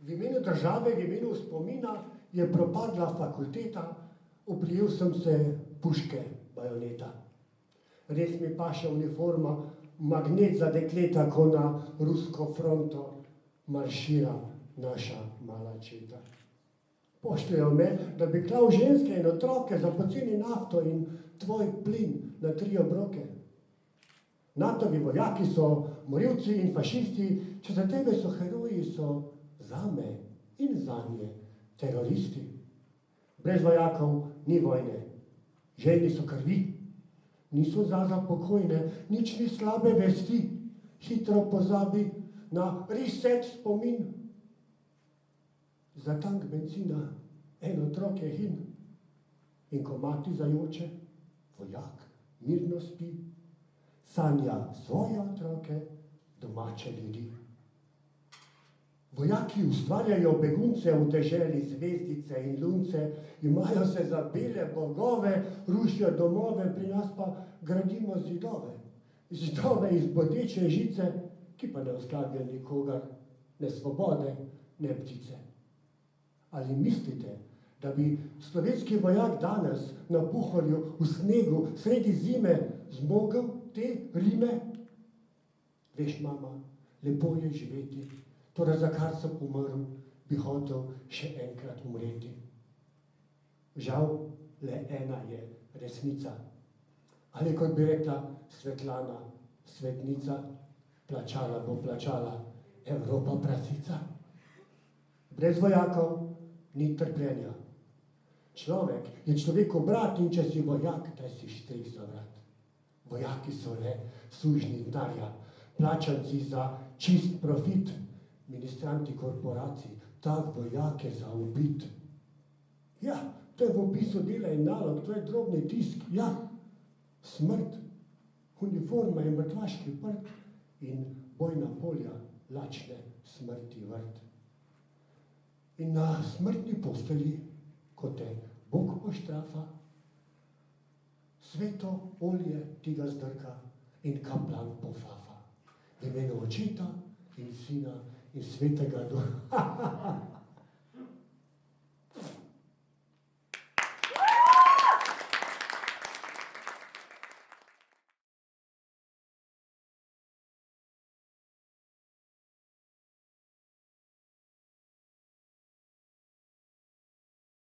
V imenu države, v imenu spomina je propadla fakulteta, oprijel sem se puške bajoneta. Res mi paše uniforma, magnet za dekleta, ko na rusko fronto maršira naša mala četa. Pošljejo me, da bi klal ženske in otroke za poceni nafto in tvoj plin na 3 obroke. NATO-vi vojaki so morilci in fašisti, če za tebe so heroji, so zame in zanje teroristi. Brez vojakov ni vojne, željni so krvi, niso za pokojne, nič ni slabe vesti, hitro pozabi na reset spomin. Za tank benzina en otrok je hin in ko mati zajoče, vojak mirno spi, sanja svoje otroke, domače ljudi. Vojaki ustvarjajo begunce v deželi zvezdice in lunce, imajo se za bele bogove, rušijo domove, pri nas pa gradimo zidove. Zidove iz bodeče žice, ki pa ne oslabijo nikogar, ne svobode, ne ptice. Ali mislite, da bi slovenski vojak danes na Puhorju v snegu sredi zime zmogel te rime? Veš, mama, lepo je živeti, torej za kar sem umrl, bi hotel še enkrat umreti. Žal, le ena je resnica. Ali kot bi rekla Svetlana, svetnica, plačala bo plačala Evropa prasica. Brez vojakov ni trpljenja. Človek je človekov brat in če si vojak, daj si štrik za vrat. Vojaki so le sužnji denarja, plačanci za čist profit, ministranti korporacij, tak vojak je za ubit. Ja, to je v opisu dela in nalog, to je drobni tisk, ja, smrt, uniforma je mrtvaški prt in bojna polja lačne smrti vrt. In na smrtni postelji, ko te Bog poštrafa, sveto olje ti ga zdrka in kaplan pofafa. V imenu Očeta in Sina in Svetega Duha.